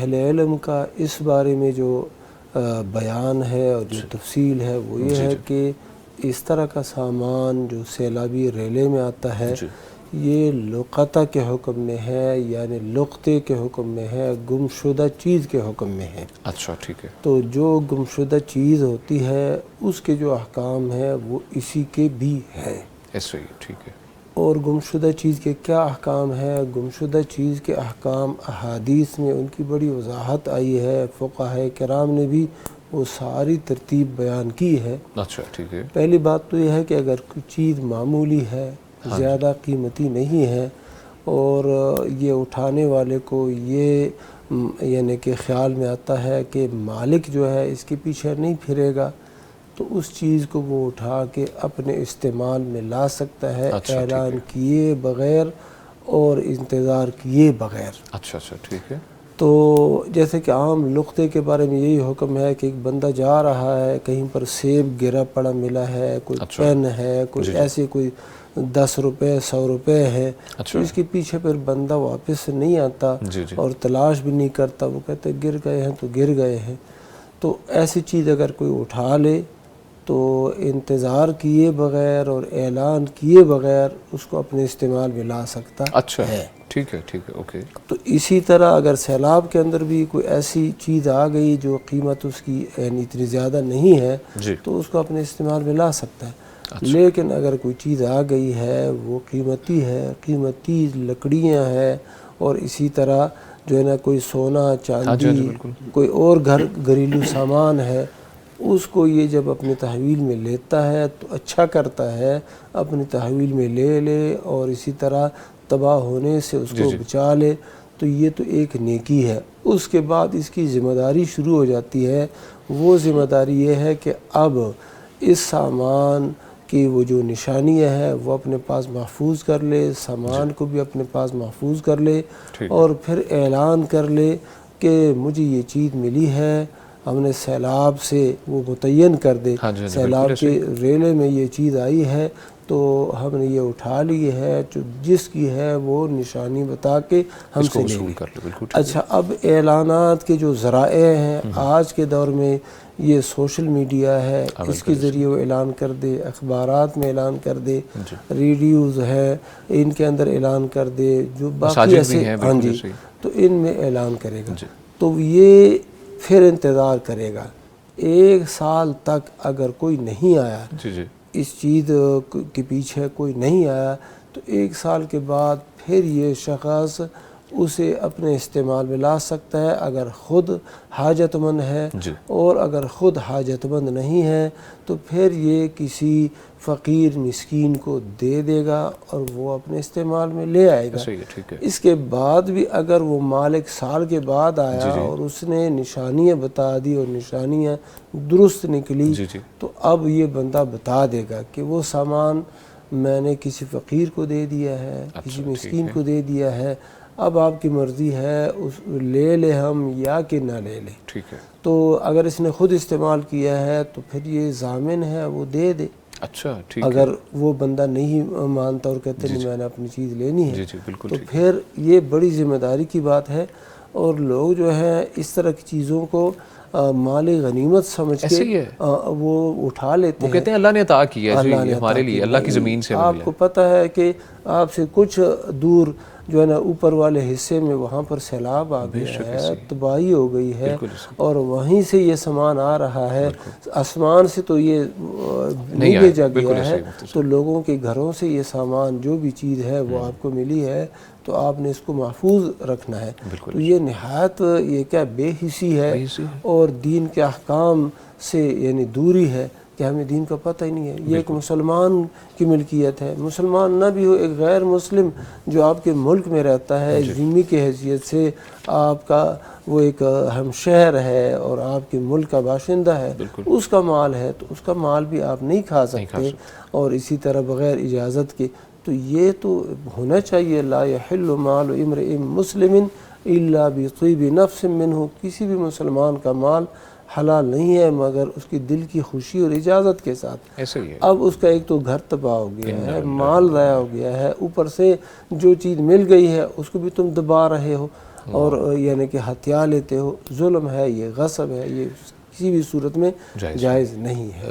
اہل علم کا اس بارے میں جو بیان ہے اور جو تفصیل ہے وہ یہ ہے کہ اس طرح کا سامان جو سیلابی ریلے میں آتا ہے یہ لقطہ کے حکم میں ہے، یعنی لقطے کے حکم میں ہے، گمشدہ چیز کے حکم میں ہے۔ اچھا ٹھیک ہے۔ تو جو گمشدہ چیز ہوتی ہے اس کے جو احکام ہیں وہ اسی کے بھی ہے۔ ایسے ہی ٹھیک ہے۔ اور گمشدہ چیز کے کیا احکام ہے؟ گمشدہ چیز کے احکام احادیث میں ان کی بڑی وضاحت آئی ہے، فقہاء کرام نے بھی وہ ساری ترتیب بیان کی ہے۔ اچھا ٹھیک ہے۔ پہلی بات تو یہ ہے کہ اگر کوئی چیز معمولی ہے، زیادہ قیمتی نہیں ہے، اور یہ اٹھانے والے کو یہ یعنی کہ خیال میں آتا ہے کہ مالک جو ہے اس کے پیچھے نہیں پھرے گا، تو اس چیز کو وہ اٹھا کے اپنے استعمال میں لا سکتا ہے، اعلان کیے بغیر اور انتظار کیے بغیر۔ اچھا ٹھیک ہے۔ تو جیسے کہ عام لقطے کے بارے میں یہی حکم ہے کہ ایک بندہ جا رہا ہے، کہیں پر سیب گرا پڑا ملا ہے، کوئی پین ہے، کوئی ایسے کوئی 10 روپے 100 روپے ہے، تو اس کے پیچھے پھر بندہ واپس نہیں آتا اور تلاش بھی نہیں کرتا، وہ کہتے گر گئے ہیں تو گر گئے ہیں۔ تو ایسی چیز اگر کوئی اٹھا لے تو انتظار کیے بغیر اور اعلان کیے بغیر اس کو اپنے استعمال میں لا سکتا ہے۔ ٹھیک ہے ٹھیک ہے اوکے۔ تو اسی طرح اگر سیلاب کے اندر بھی کوئی ایسی چیز آ گئی جو قیمت اس کی یعنی اتنی زیادہ نہیں ہے تو اس کو اپنے استعمال میں لا سکتا ہے۔ لیکن اگر کوئی چیز آ گئی ہے وہ قیمتی ہے، قیمتی لکڑیاں ہیں، اور اسی طرح جو ہے نا کوئی سونا چاندی کوئی اور گھریلو سامان ہے، اس کو یہ جب اپنے تحویل میں لیتا ہے تو اچھا کرتا ہے، اپنی تحویل میں لے اور اسی طرح تباہ ہونے سے اس کو بچا لے، تو یہ تو ایک نیکی ہے۔ اس کے بعد اس کی ذمہ داری شروع ہو جاتی ہے۔ وہ ذمہ داری یہ ہے کہ اب اس سامان کی وہ جو نشانیاں ہے وہ اپنے پاس محفوظ کر لے، سامان کو بھی اپنے پاس محفوظ کر لے، اور پھر اعلان کر لے کہ مجھے یہ چیز ملی ہے، ہم نے سیلاب سے وہ متعین کر دے، سیلاب کے ریلے میں یہ چیز آئی ہے تو ہم نے یہ اٹھا لی ہے، جو جس کی ہے وہ نشانی بتا کے ہم سے لے لیں۔ اچھا، اب اعلانات کے جو ذرائع ہیں آج کے دور میں یہ سوشل میڈیا ہے، اس کے ذریعے وہ اعلان کر دے، اخبارات میں اعلان کر دے، ریڈیوز ہے ان کے اندر اعلان کر دے، جو باقی ایسے تو ان میں اعلان کرے گا۔ تو یہ پھر انتظار کرے گا 1 سال تک، اگر کوئی نہیں آیا اس چیز کے پیچھے کوئی نہیں آیا تو 1 سال کے بعد پھر یہ شخص اسے اپنے استعمال میں لا سکتا ہے اگر خود حاجت مند ہے، اور اگر خود حاجت مند نہیں ہے تو پھر یہ کسی فقیر مسکین کو دے دے گا اور وہ اپنے استعمال میں لے آئے گا۔ اس کے بعد بھی اگر وہ مالک سال کے بعد آیا اور اس نے نشانیاں بتا دی اور نشانیاں درست نکلی تو اب یہ بندہ بتا دے گا کہ وہ سامان میں نے کسی فقیر کو دے دیا ہے، کسی مسکین کو دے دیا ہے، اب آپ کی مرضی ہے لے لے ہم یا کہ نہ لے لے۔ تو اگر اس نے خود استعمال کیا ہے تو پھر یہ ضامن ہے، وہ دے دے۔ اگر وہ بندہ نہیں مانتا اور کہتے نہیں میں نے اپنی چیز لینی ہے تو پھر یہ بڑی ذمہ داری کی بات ہے، اور لوگ جو ہے اس طرح کی چیزوں کو مال غنیمت سمجھ کے وہ اٹھا لیتے ہیں۔ وہ کہتے ہیں اللہ نے عطا کیا ہے ہمارے لیے، اللہ کی زمین سے آپ کو پتہ ہے کہ آپ سے کچھ دور جو ہے نا اوپر والے حصے میں وہاں پر سیلاب آ گیا ہے، تباہی ہو گئی ہے، اور وہیں سے یہ سامان آ رہا ہے، آسمان سے تو یہ نہیں بھیجا گیا ہے، تو لوگوں کے گھروں سے یہ سامان جو بھی چیز ہے وہ آپ کو ملی ہے تو آپ نے اس کو محفوظ رکھنا ہے۔ تو یہ نہایت یہ کیا بے حسی ہے اور دین کے احکام سے یعنی دوری ہے کہ ہمیں دین کا پتہ ہی نہیں ہے۔ یہ ایک مسلمان کی ملکیت ہے، مسلمان نہ بھی ہو، ایک غیر مسلم جو آپ کے ملک میں رہتا ہے ذمہ کی حیثیت سے آپ کا وہ ایک ہم شہر ہے اور آپ کے ملک کا باشندہ ہے، اس کا مال ہے تو اس کا مال بھی آپ نہیں کھا سکتے، اور اسی طرح بغیر اجازت کے۔ تو یہ تو ہونا چاہیے لا یحل مال امرئ مسلم الا بطیب نفس منہ، کسی بھی مسلمان کا مال حلال نہیں ہے مگر اس کی دل کی خوشی اور اجازت کے ساتھ۔ اب اس کا ایک تو گھر تباہ ہو گیا ہے، مال ضائع ہو گیا ہے، اوپر سے جو چیز مل گئی ہے اس کو بھی تم دبا رہے ہو۔ اور یعنی کہ ہتھیار لیتے ہو، ظلم ہے، یہ غصب ہے، یہ کسی بھی صورت میں جائز نہیں ہے۔